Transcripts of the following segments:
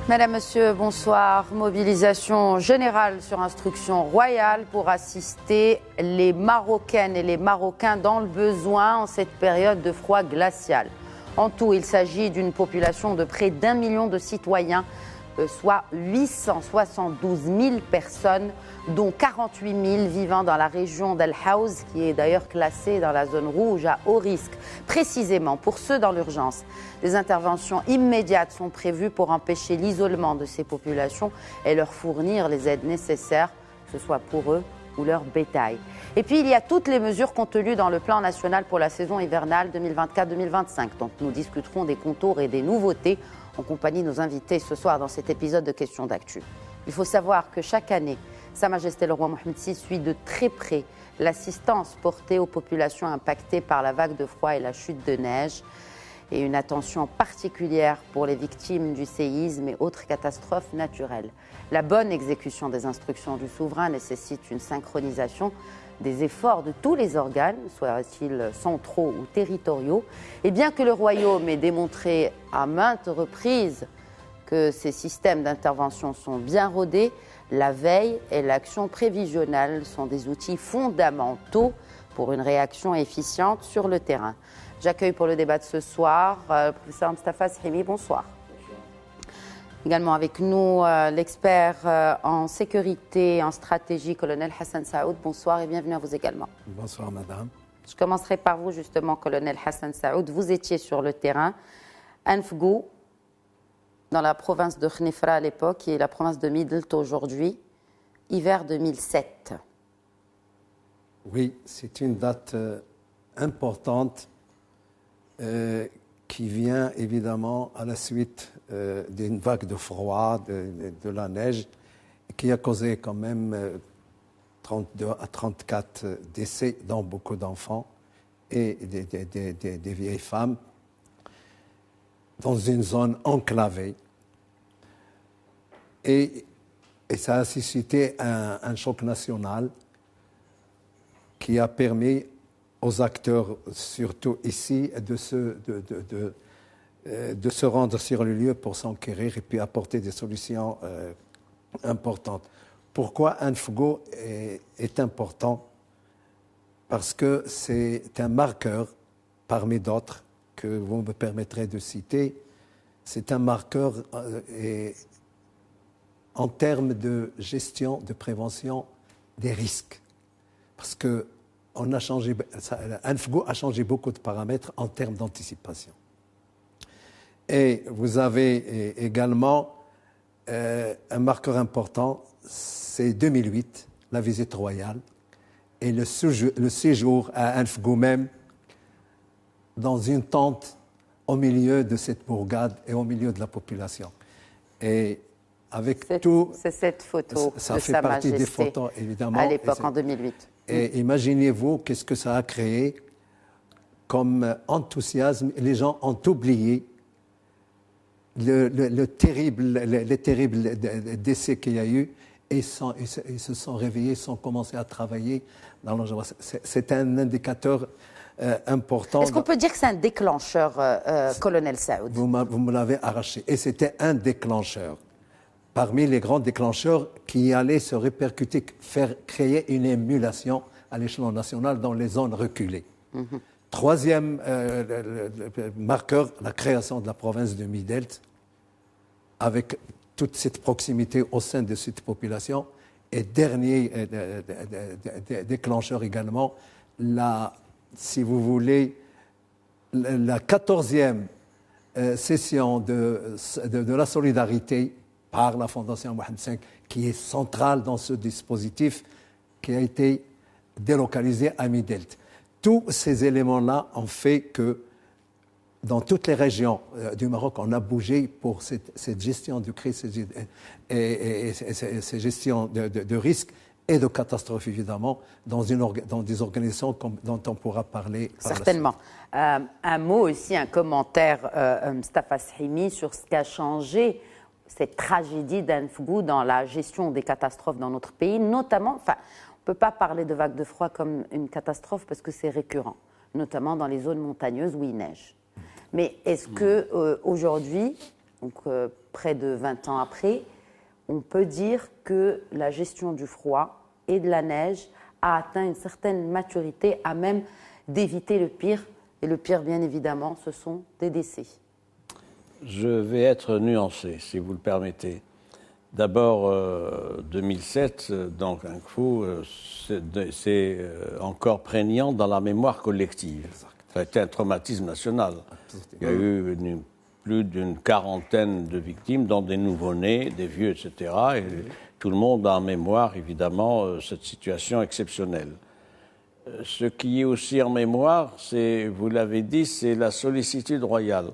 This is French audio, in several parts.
Madame, Monsieur, bonsoir. Mobilisation générale sur instruction royale pour assister les Marocaines et les Marocains dans le besoin en cette période de froid glacial. En tout, il s'agit d'une population de près d'1 million de citoyens, soit 872 000 personnes, dont 48 000 vivant dans la région d'Al Haouz, qui est d'ailleurs classée dans la zone rouge à haut risque. Précisément pour ceux dans l'urgence, des interventions immédiates sont prévues pour empêcher l'isolement de ces populations et leur fournir les aides nécessaires, que ce soit pour eux ou leur bétail. Et puis il y a toutes les mesures contenues dans le plan national pour la saison hivernale 2024-2025, dont nous discuterons des contours et des nouveautés en compagnie de nos invités ce soir dans cet épisode de Questions d'actu. Il faut savoir que chaque année, Sa Majesté le roi Mohammed VI suit de très près l'assistance portée aux populations impactées par la vague de froid et la chute de neige, et une attention particulière pour les victimes du séisme et autres catastrophes naturelles. La bonne exécution des instructions du souverain nécessite une synchronisation des efforts de tous les organes, soient-ils centraux ou territoriaux. Et bien que le royaume ait démontré à maintes reprises que ces systèmes d'intervention sont bien rodés, la veille et l'action prévisionnelle sont des outils fondamentaux pour une réaction efficiente sur le terrain. J'accueille pour le débat de ce soir le professeur Mostafa Sahimi, bonsoir. Également avec nous l'expert en sécurité, en stratégie, colonel Hassan Saoud. Bonsoir et bienvenue à vous également. Bonsoir madame. Je commencerai par vous justement, colonel Hassan Saoud. Vous étiez sur le terrain, Anfgou, dans la province de Khnifra à l'époque, qui est la province de Midelt aujourd'hui, hiver 2007. Oui, c'est une date importante qui vient évidemment à la suite d'une vague de froid, de la neige, qui a causé quand même 32 à 34 décès, dont beaucoup d'enfants et des vieilles femmes, dans une zone enclavée. Et ça a suscité un choc national qui a permis aux acteurs, surtout ici, de se rendre sur le lieu pour s'enquérir et puis apporter des solutions importantes. Pourquoi Anfgou est important? Parce que c'est un marqueur, parmi d'autres, que vous me permettrez de citer. C'est un marqueur en termes de gestion, de prévention des risques. Parce que Anfgou a changé beaucoup de paramètres en termes d'anticipation. Et vous avez également un marqueur important, c'est 2008, la visite royale, et le séjour à Anfgou même, dans une tente au milieu de cette bourgade et au milieu de la population. Et avec c'est cette photo ça de fait Sa partie Majesté des photos, évidemment. À l'époque, en 2008. Et imaginez-vous qu'est-ce que ça a créé comme enthousiasme. Les gens ont oublié les terribles décès qu'il y a eu et ils se sont réveillés, ils ont commencé à travailler dans l'urgence. C'est un indicateur important. Est-ce qu'on peut dire que c'est un déclencheur, colonel Saoud? Vous me l'avez arraché. Et c'était un déclencheur. Parmi les grands déclencheurs qui allaient se répercuter, faire créer une émulation à l'échelon national dans les zones reculées. Troisième marqueur, la création de la province de Midelt, avec toute cette proximité au sein de cette population. Et dernier déclencheur également, si vous voulez, la 14e session de la solidarité par la Fondation Mohammed V, qui est centrale dans ce dispositif qui a été délocalisé à Midelt. Tous ces éléments-là ont fait que dans toutes les régions du Maroc, on a bougé pour cette gestion de crise et cette gestion de risques et de catastrophes, évidemment, dans des organisations dont on pourra parler par certainement. Un mot aussi, un commentaire, Mostafa Sahimi, sur ce qu'a changé cette tragédie d'Anfgou dans la gestion des catastrophes dans notre pays, notamment, on ne peut pas parler de vagues de froid comme une catastrophe parce que c'est récurrent, notamment dans les zones montagneuses où il neige. Mais est-ce qu'aujourd'hui, donc près de 20 ans après, on peut dire que la gestion du froid et de la neige a atteint une certaine maturité, à même d'éviter le pire. Et le pire, bien évidemment, ce sont des décès. Je vais être nuancé, si vous le permettez. D'abord, 2007, dans Kung Fu, c'est encore prégnant dans la mémoire collective. Ça a été un traumatisme national. Il y a eu plus d'une quarantaine de victimes, dont des nouveau-nés, des vieux, etc. Et tout le monde a en mémoire, évidemment, cette situation exceptionnelle. Ce qui est aussi en mémoire, c'est, vous l'avez dit, c'est la sollicitude royale.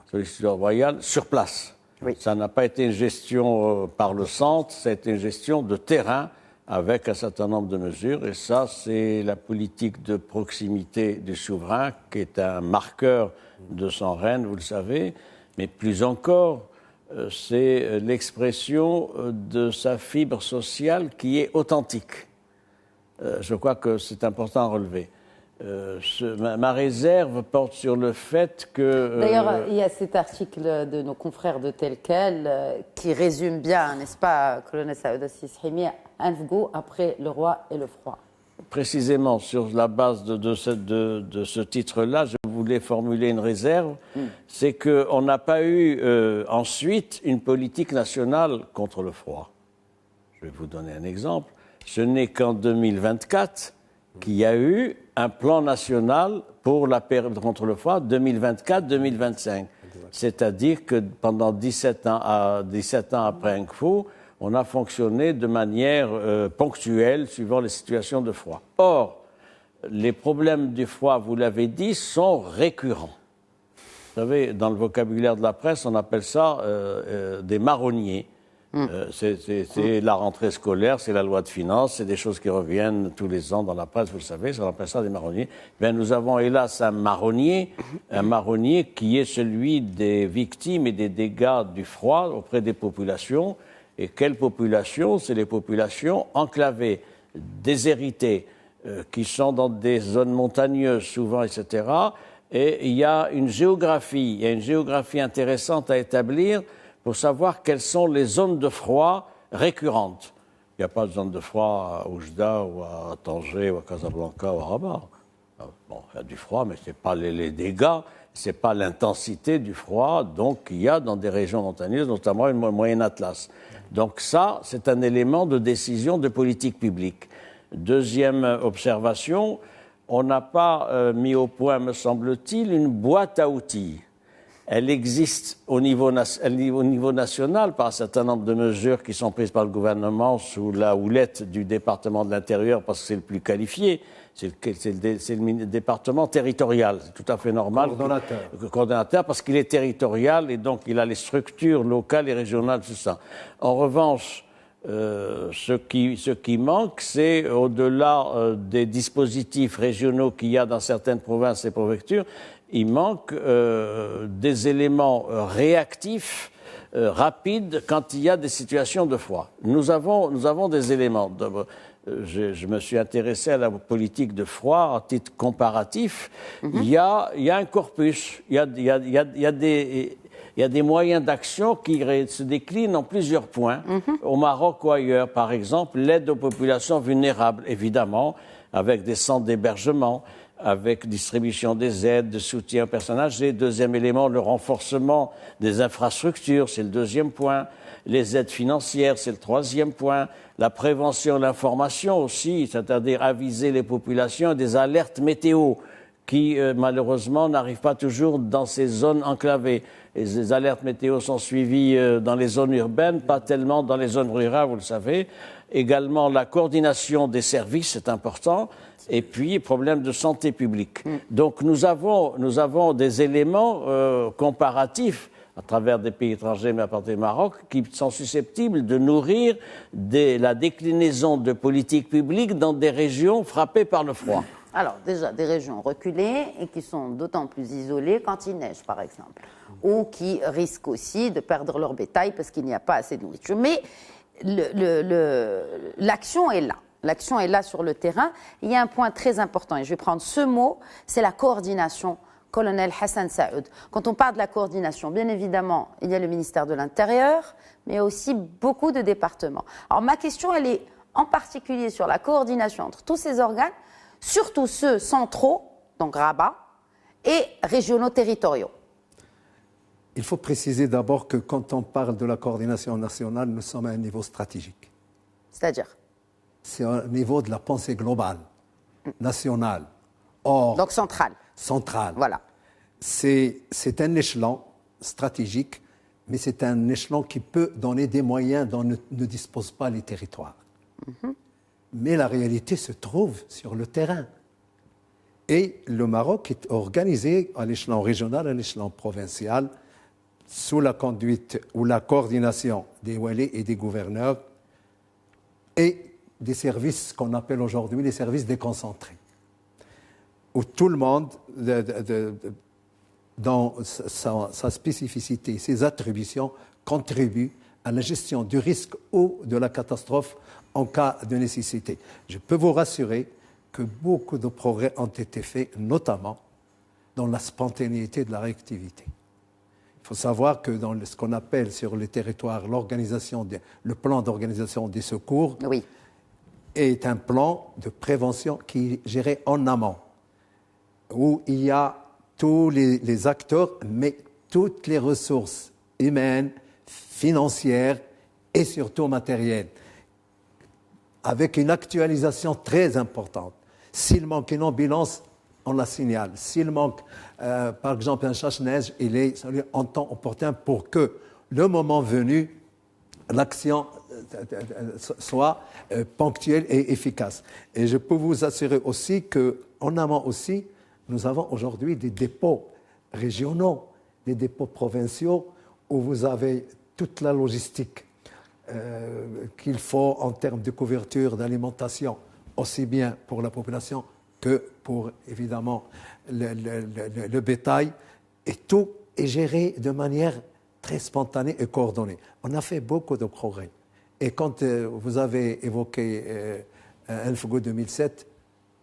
Sollicitude royale sur place. Oui. Ça n'a pas été une gestion par le centre, ça a été une gestion de terrain avec un certain nombre de mesures. Et ça, c'est la politique de proximité du souverain qui est un marqueur de son règne, vous le savez. Mais plus encore, c'est l'expression de sa fibre sociale qui est authentique. Je crois que c'est important à relever. Ma réserve porte sur le fait que... D'ailleurs, il y a cet article de nos confrères de Tel Quel qui résume bien, n'est-ce pas, colonel Saouda Sishimi, Anfgo après le roi et le froid. Précisément, sur la base de ce titre-là, je voulais formuler une réserve. C'est qu'on n'a pas eu ensuite une politique nationale contre le froid. Je vais vous donner un exemple. Ce n'est qu'en 2024 qu'il y a eu un plan national pour la période contre le froid 2024-2025. C'est-à-dire que pendant 17 ans après Kung Fu, on a fonctionné de manière ponctuelle suivant les situations de froid. Or, les problèmes du froid, vous l'avez dit, sont récurrents. Vous savez, dans le vocabulaire de la presse, on appelle ça des marronniers. C'est la rentrée scolaire, c'est la loi de finances, c'est des choses qui reviennent tous les ans dans la presse, vous le savez, on appelle ça des marronniers. Bien, nous avons hélas un marronnier qui est celui des victimes et des dégâts du froid auprès des populations. Et quelles populations? C'est les populations enclavées, déshéritées, qui sont dans des zones montagneuses souvent, etc. Et il y a une géographie intéressante à établir pour savoir quelles sont les zones de froid récurrentes. Il n'y a pas de zone de froid à Oujda ou à Tanger ou à Casablanca ou à Rabat. Bon, il y a du froid, mais ce n'est pas les dégâts, ce n'est pas l'intensité du froid, donc il y a dans des régions montagneuses, notamment le Moyen Atlas. Donc ça, c'est un élément de décision de politique publique. Deuxième observation, on n'a pas mis au point, me semble-t-il, une boîte à outils. Elle existe au niveau national par un certain nombre de mesures qui sont prises par le gouvernement sous la houlette du département de l'Intérieur parce que c'est le plus qualifié. C'est le département territorial. C'est tout à fait normal. Coordonnateur parce qu'il est territorial et donc il a les structures locales et régionales, tout ça. En revanche, ce qui manque, c'est au-delà des dispositifs régionaux qu'il y a dans certaines provinces et préfectures, il manque des éléments réactifs, rapides, quand il y a des situations de froid. Nous avons des éléments. Je me suis intéressé à la politique de froid à titre comparatif. Il y a un corpus, il y a des moyens d'action qui se déclinent en plusieurs points. Au Maroc ou ailleurs, par exemple, l'aide aux populations vulnérables, évidemment, avec des centres d'hébergement, avec distribution des aides, de soutien aux personnes âgées. Deuxième élément, le renforcement des infrastructures, c'est le deuxième point. Les aides financières, c'est le troisième point. La prévention, l'information aussi, c'est-à-dire aviser les populations des alertes météo qui, malheureusement, n'arrivent pas toujours dans ces zones enclavées. Les alertes météo sont suivies dans les zones urbaines, pas tellement dans les zones rurales, vous le savez. Également, la coordination des services, c'est important. Et puis, problème de santé publique. Donc, nous avons des éléments comparatifs à travers des pays étrangers, mais à partir du Maroc, qui sont susceptibles de nourrir la déclinaison de politiques publiques dans des régions frappées par le froid. Alors, déjà, des régions reculées et qui sont d'autant plus isolées quand il neige, par exemple, ou qui risquent aussi de perdre leur bétail parce qu'il n'y a pas assez de nourriture. Mais l'action est là. L'action est là sur le terrain. Il y a un point très important, et je vais prendre ce mot, c'est la coordination colonel Hassan Saoud. Quand on parle de la coordination, bien évidemment, il y a le ministère de l'Intérieur, mais il y a aussi beaucoup de départements. Alors ma question, elle est en particulier sur la coordination entre tous ces organes, surtout ceux centraux, donc Rabat, et régionaux territoriaux. Il faut préciser d'abord que quand on parle de la coordination nationale, nous sommes à un niveau stratégique. C'est-à-dire? C'est au niveau de la pensée globale, nationale. Or, donc centrale. Centrale. Voilà. C'est un échelon stratégique, mais c'est un échelon qui peut donner des moyens dont ne disposent pas les territoires. Mais la réalité se trouve sur le terrain. Et le Maroc est organisé à l'échelon régional, à l'échelon provincial, sous la conduite ou la coordination des wali et des gouverneurs et des services qu'on appelle aujourd'hui les services déconcentrés, où tout le monde, dans sa spécificité, ses attributions, contribue à la gestion du risque ou de la catastrophe en cas de nécessité. Je peux vous rassurer que beaucoup de progrès ont été faits, notamment dans la spontanéité de la réactivité. Il faut savoir que dans ce qu'on appelle sur les territoires le plan d'organisation des secours oui. est un plan de prévention qui est géré en amont, où il y a tous les acteurs, mais toutes les ressources humaines, financières et surtout matérielles, avec une actualisation très importante. S'il manque une ambulance, on la signale. S'il manque, par exemple, un chasse-neige, il est en temps opportun pour que, le moment venu, l'action soit ponctuelle et efficace. Et je peux vous assurer aussi qu'en amont aussi, nous avons aujourd'hui des dépôts régionaux, des dépôts provinciaux, où vous avez toute la logistique qu'il faut en termes de couverture, d'alimentation, aussi bien pour la population que pour, évidemment, le bétail. Et tout est géré de manière très spontanée et coordonnée. On a fait beaucoup de progrès. Et quand vous avez évoqué Al-Fogo 2007,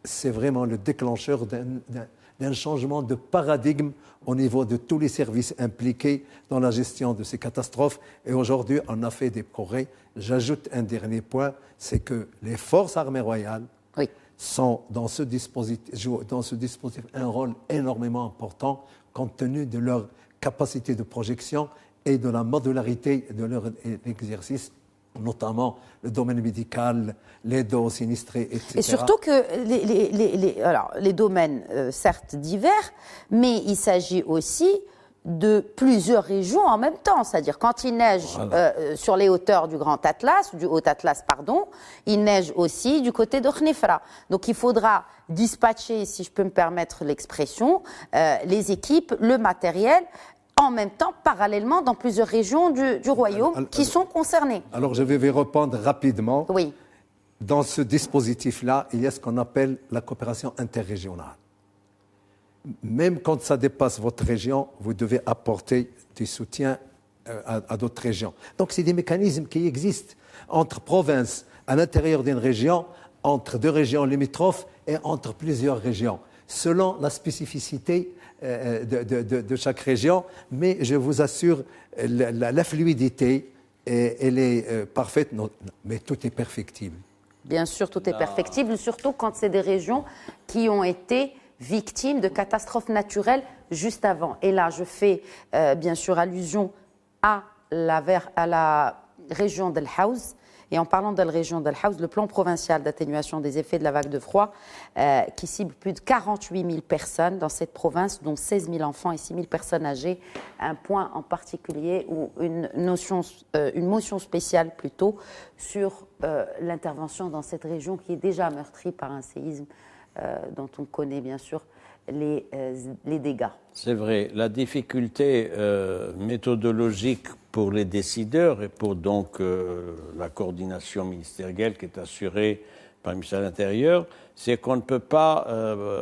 c'est vraiment le déclencheur d'un changement de paradigme au niveau de tous les services impliqués dans la gestion de ces catastrophes. Et aujourd'hui, on a fait des progrès. J'ajoute un dernier point, c'est que les forces armées royales sont dans ce dispositif, jouent dans ce dispositif un rôle énormément important compte tenu de leur capacité de projection et de la modularité de leur exercice, notamment le domaine médical, l'aide aux sinistrés, etc. Et surtout que les domaines, certes divers, mais il s'agit aussi de plusieurs régions en même temps. C'est-à-dire quand il neige sur les hauteurs du Grand Atlas, du Haut Atlas, pardon, il neige aussi du côté de Khnifra. Donc il faudra dispatcher, si je peux me permettre l'expression, les équipes, le matériel, en même temps, parallèlement, dans plusieurs régions du royaume qui sont concernées. Alors je vais vous répondre rapidement. Oui. Dans ce dispositif-là, il y a ce qu'on appelle la coopération interrégionale. Même quand ça dépasse votre région, vous devez apporter du soutien à d'autres régions. Donc c'est des mécanismes qui existent entre provinces, à l'intérieur d'une région, entre deux régions limitrophes et entre plusieurs régions, selon la spécificité de chaque région. Mais je vous assure, la fluidité, elle est parfaite, mais tout est perfectible. Bien sûr, tout est perfectible, surtout quand c'est des régions qui ont été victimes de catastrophes naturelles juste avant. Et là, je fais bien sûr allusion à la région d'El Haouz. Et en parlant de la région d'El Haouz, le plan provincial d'atténuation des effets de la vague de froid, qui cible plus de 48 000 personnes dans cette province, dont 16 000 enfants et 6 000 personnes âgées. Un point en particulier, ou une motion spéciale plutôt, sur l'intervention dans cette région qui est déjà meurtrie par un séisme dont on connaît bien sûr les dégâts. C'est vrai. La difficulté méthodologique pour les décideurs et pour donc la coordination ministérielle qui est assurée par le ministère de l'Intérieur, c'est qu'on ne peut pas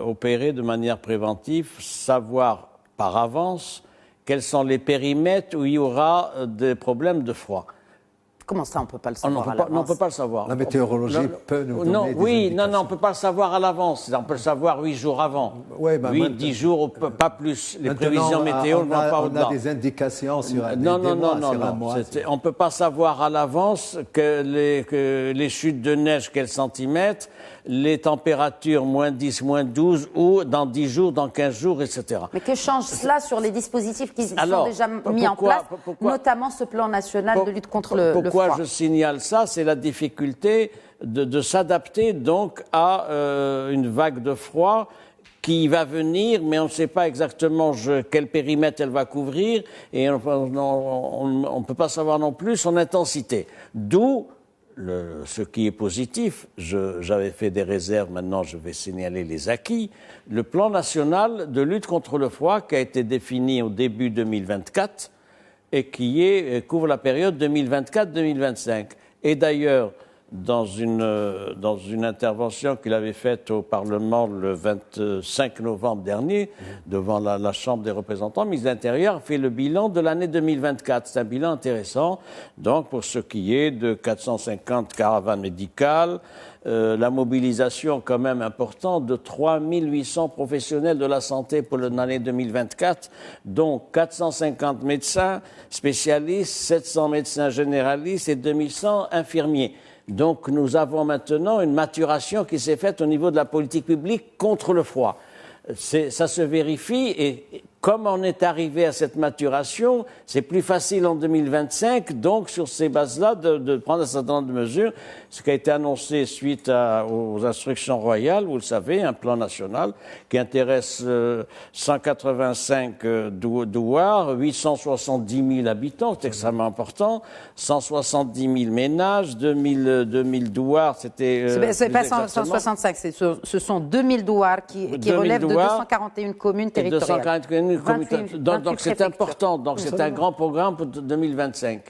opérer de manière préventive, savoir par avance quels sont les périmètres où il y aura des problèmes de froid. Comment ça, on ne peut pas le On ne savoir à l'avance? peut pas le savoir. La météorologie peut nous donner des indications. On ne peut pas le savoir à l'avance. On peut le savoir 8 jours avant. Ouais, ben 10 jours, pas plus. Les Maintenant, prévisions météo ne vont pas au-delà. On a des indications sur un Non, mois. On ne peut pas savoir à l'avance que les chutes de neige, quels centimètres, les températures moins 10, moins 12, ou dans 10 jours, dans 15 jours, etc. Mais que change cela sur les dispositifs qui sont déjà mis en place, notamment ce plan national de lutte contre le froid? Pourquoi je signale ça? C'est la difficulté de s'adapter donc à une vague de froid qui va venir, mais on ne sait pas exactement quel périmètre elle va couvrir, et on ne peut pas savoir non plus son intensité. D'où ce qui est positif. J'avais fait des réserves, maintenant je vais signaler les acquis. Le plan national de lutte contre le froid qui a été défini au début 2024 et qui couvre la période 2024-2025. Et d'ailleurs, dans une intervention qu'il avait faite au Parlement le 25 novembre dernier, devant la Chambre des représentants, le ministre de l'Intérieur a fait le bilan de l'année 2024. C'est un bilan intéressant, donc pour ce qui est de 450 caravanes médicales, la mobilisation quand même importante de 3800 professionnels de la santé pour l'année 2024, dont 450 médecins spécialistes, 700 médecins généralistes et 2100 infirmiers. Donc nous avons maintenant une maturation qui s'est faite au niveau de la politique publique contre le froid. Ça se vérifie, et comme on est arrivé à cette maturation, c'est plus facile en 2025, donc sur ces bases-là, de prendre un certain nombre de mesures. Ce qui a été annoncé suite aux instructions royales, vous le savez, un plan national qui intéresse 185 douars, 870 000 habitants, c'est extrêmement important, 170 000 ménages, 2000 douars, c'était... c'est pas 165, ce sont 2000 douars qui relèvent de 241 communes territoriales. Donc c'est important, donc c'est un grand programme pour 2025.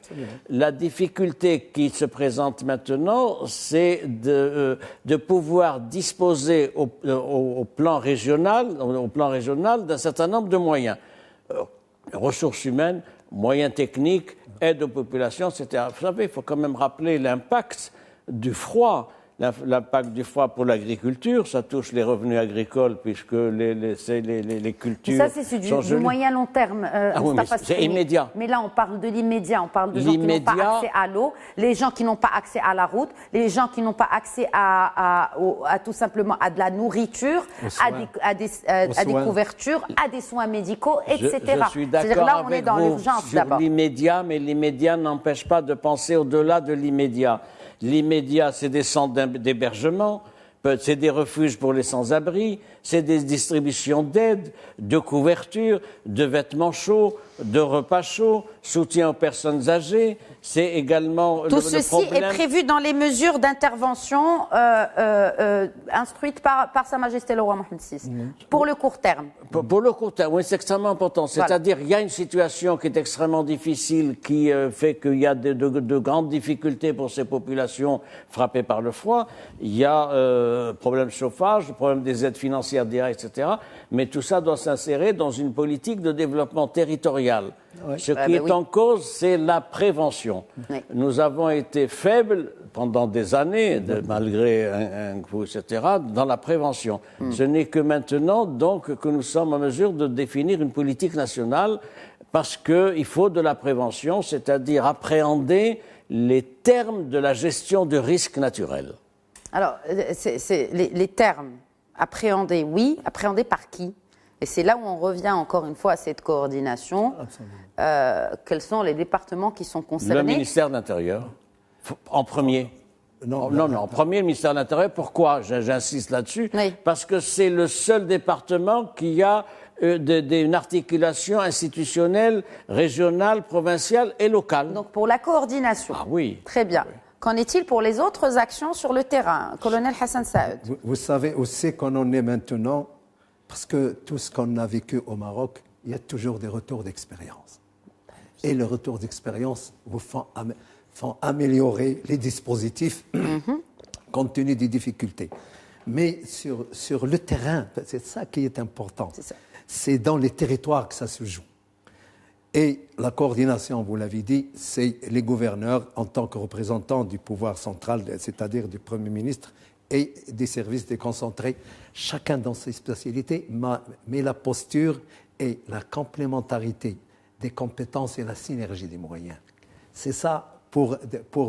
La difficulté qui se présente maintenant, c'est de pouvoir disposer au plan régional d'un certain nombre de moyens. Ressources humaines, moyens techniques, aide aux populations, etc. Vous savez, il faut quand même rappeler l'impact du froid. L'impact du froid pour l'agriculture, ça touche les revenus agricoles puisque les cultures. Ça, c'est du moyen long terme. C'est immédiat. Mais là, on parle de l'immédiat. On parle de gens qui n'ont pas accès à l'eau, les gens qui n'ont pas accès à la route, les gens qui n'ont pas accès à tout simplement à de la nourriture, à des couvertures, à des soins médicaux, etc. Je suis d'accord là, on avec est dans l'urgence sur d'abord. l'immédiat, mais l'immédiat n'empêche pas de penser au-delà de l'immédiat. L'immédiat, c'est des centres d'hébergement, c'est des refuges pour les sans-abri, c'est des distributions d'aide, de couverture, de vêtements chauds, de repas chauds, soutien aux personnes âgées. C'est également tout ceci est prévu dans les mesures d'intervention instruites par Sa Majesté le Roi Mohammed VI, pour le court terme. Pour le court terme, oui, c'est extrêmement important. C'est-à-dire, il y a une situation qui est extrêmement difficile, qui fait qu'il y a de grandes difficultés pour ces populations frappées par le froid. Il y a problème de chauffage, problème des aides financières directes, etc. Mais tout ça doit s'insérer dans une politique de développement territorial. Oui. Ce qui est en cause, c'est la prévention. Oui. Nous avons été faibles pendant des années, malgré un coup, etc., dans la prévention. Ce n'est que maintenant, donc, que nous sommes en mesure de définir une politique nationale, parce qu'il faut de la prévention, c'est-à-dire appréhender les termes de la gestion de risques naturels. Alors, les termes, appréhender, oui, appréhender par qui ? Et c'est là où on revient encore une fois à cette coordination. Quels sont les départements qui sont concernés ? Le ministère de l'Intérieur, en premier. Non, en premier, le ministère de l'Intérieur. Pourquoi ? J'insiste là-dessus. Oui. Parce que c'est le seul département qui a une articulation institutionnelle, régionale, provinciale et locale. Donc pour la coordination. Ah oui. Très bien. Oui. Qu'en est-il pour les autres actions sur le terrain ? Colonel Hassan Saad. Vous savez aussi qu'on en est maintenant, parce que tout ce qu'on a vécu au Maroc, il y a toujours des retours d'expérience. Et les retours d'expérience vous font améliorer les dispositifs compte tenu des difficultés. Mais sur le terrain, c'est ça qui est important. C'est dans les territoires que ça se joue. Et la coordination, vous l'avez dit, c'est les gouverneurs en tant que représentants du pouvoir central, c'est-à-dire du Premier ministre et des services déconcentrés, chacun dans ses spécialités, mais la posture et la complémentarité des compétences et la synergie des moyens. C'est ça, pour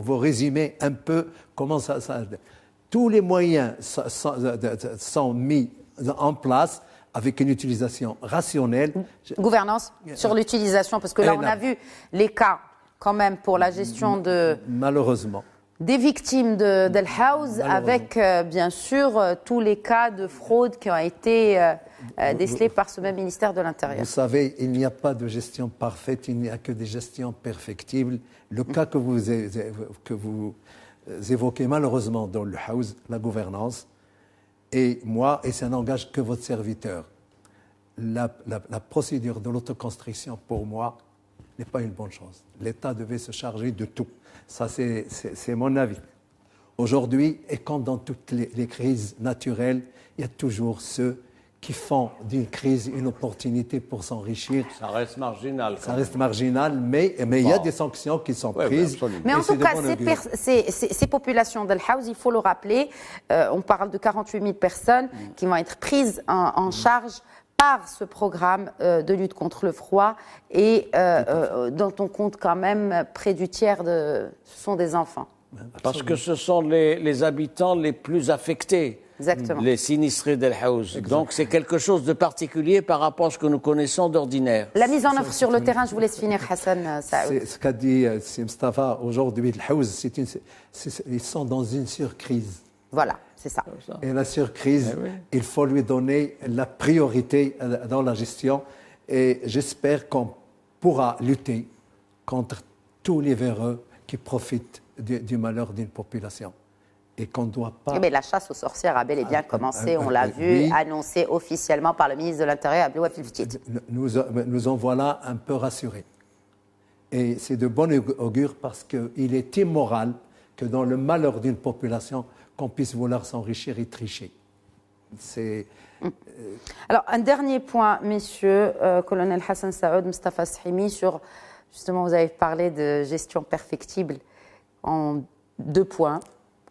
vous résumer un peu comment ça tous les moyens sont mis en place avec une utilisation rationnelle. Gouvernance sur l'utilisation, parce que là, on a vu les cas, quand même, pour la gestion malheureusement. Des victimes d'El Haouz, avec, bien sûr, tous les cas de fraude qui ont été décelés par ce même ministère de l'Intérieur. Vous savez, il n'y a pas de gestion parfaite, il n'y a que des gestions perfectibles. Le cas que vous évoquez, malheureusement, dans le Haouz, la gouvernance, et moi, et ça n'engage que votre serviteur, la procédure de l'autoconstruction, pour moi, n'est pas une bonne chose. L'État devait se charger de tout. Ça, c'est mon avis. Aujourd'hui, et comme dans toutes les crises naturelles, il y a toujours ceux qui font d'une crise une opportunité pour s'enrichir. Ça reste marginal. Ça reste marginal, mais il y a des sanctions qui sont prises. Mais en tout cas, ces populations d'El Haouz, il faut le rappeler, on parle de 48 000 personnes qui vont être prises en charge par ce programme de lutte contre le froid et dont on compte quand même près du tiers ce sont des enfants. Parce que ce sont les habitants les plus affectés. Exactement. Les sinistrés d'El Haouz. Donc c'est quelque chose de particulier par rapport à ce que nous connaissons d'ordinaire. La mise en œuvre sur le terrain, je vous laisse finir, Hassan Saoud. C'est ce qu'a dit Mustafa aujourd'hui. El Haouz, ils sont dans une surcrise. Voilà, c'est ça. Et la surcrise, il faut lui donner la priorité dans la gestion. Et j'espère qu'on pourra lutter contre tous les véreux qui profitent du malheur d'une population. Et qu'on ne doit pas... Mais la chasse aux sorcières a bel et bien commencé, on l'a vu, annoncé officiellement par le ministre de l'Intérieur, Abdel Wahab El-Ftit. Nous en voilà un peu rassurés. Et c'est de bon augure parce qu'il est immoral que dans le malheur d'une population, qu'on puisse vouloir s'enrichir et tricher. Alors, un dernier point, messieurs, colonel Hassan Saoud, Mustafa Shimi, sur, justement, vous avez parlé de gestion perfectible en 2 points.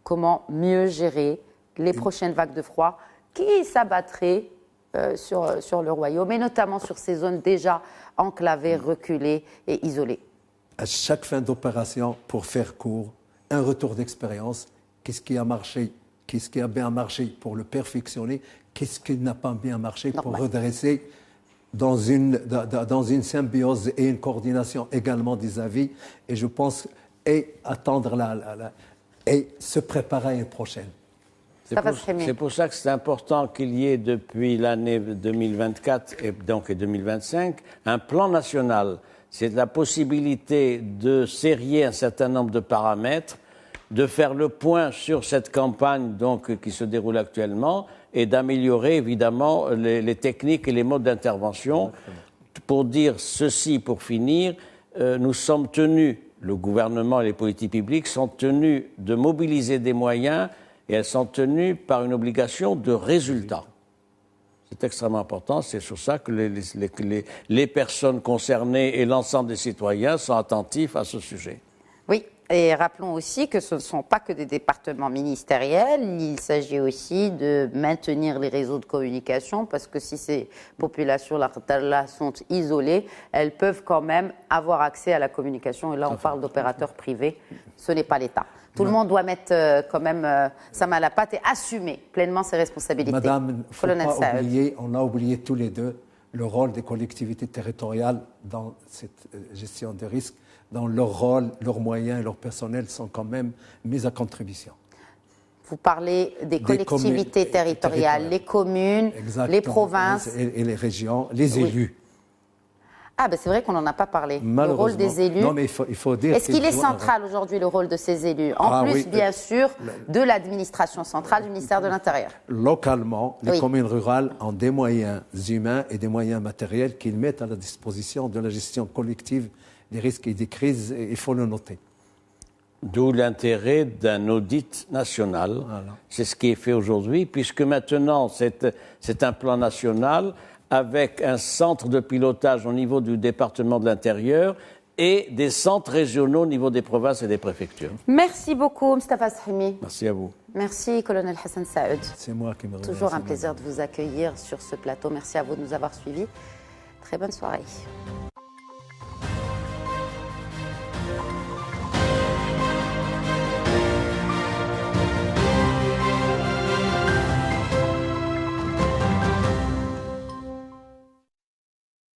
Comment mieux gérer les prochaines vagues de froid qui s'abattraient sur le royaume, et notamment sur ces zones déjà enclavées, reculées et isolées. À chaque fin d'opération, pour faire court, un retour d'expérience. Qu'est-ce qui a marché? Qu'est-ce qui a bien marché pour le perfectionner? Qu'est-ce qui n'a pas bien marché pour redresser dans une symbiose et une coordination également des avis? Et je pense, et attendre et se préparer à une prochaine. C'est pour ça que c'est important qu'il y ait depuis l'année 2024 et 2025 un plan national. C'est la possibilité de serrer un certain nombre de paramètres, de faire le point sur cette campagne qui se déroule actuellement et d'améliorer évidemment les techniques et les modes d'intervention. Pour dire ceci, pour finir, nous sommes tenus, le gouvernement et les politiques publiques sont tenus de mobiliser des moyens et elles sont tenues par une obligation de résultat. C'est extrêmement important, c'est sur ça que les personnes concernées et l'ensemble des citoyens sont attentifs à ce sujet. Oui, et rappelons aussi que ce ne sont pas que des départements ministériels, il s'agit aussi de maintenir les réseaux de communication, parce que si ces populations-là sont isolées, elles peuvent quand même avoir accès à la communication, et là on parle d'opérateurs privés, ce n'est pas l'État. Tout le monde doit mettre quand même sa main à la pâte et assumer pleinement ses responsabilités. Madame, il ne faut pas oublier, on a oublié tous les deux, le rôle des collectivités territoriales dans cette gestion des risques, dans leur rôle, leurs moyens et leur personnel sont quand même mis à contribution. Vous parlez des collectivités territoriales, les communes, les provinces. Et les régions, les élus. Ah, ben c'est vrai qu'on n'en a pas parlé. Le rôle des élus. Non, mais il faut dire. Est-ce qu'il est central aujourd'hui, le rôle de ces élus? En plus, bien sûr, de l'administration centrale du ministère de l'Intérieur. Localement, les communes rurales ont des moyens humains et des moyens matériels qu'ils mettent à la disposition de la gestion collective des risques et des crises, il faut le noter. D'où l'intérêt d'un audit national. Voilà. C'est ce qui est fait aujourd'hui, puisque maintenant, c'est un plan national avec un centre de pilotage au niveau du département de l'Intérieur et des centres régionaux au niveau des provinces et des préfectures. Merci beaucoup, Mustafa Sahimi. Merci à vous. Merci, colonel Hassan Saoud. C'est moi qui me remercie. Toujours un plaisir de vous accueillir sur ce plateau. Merci à vous de nous avoir suivis. Très bonne soirée.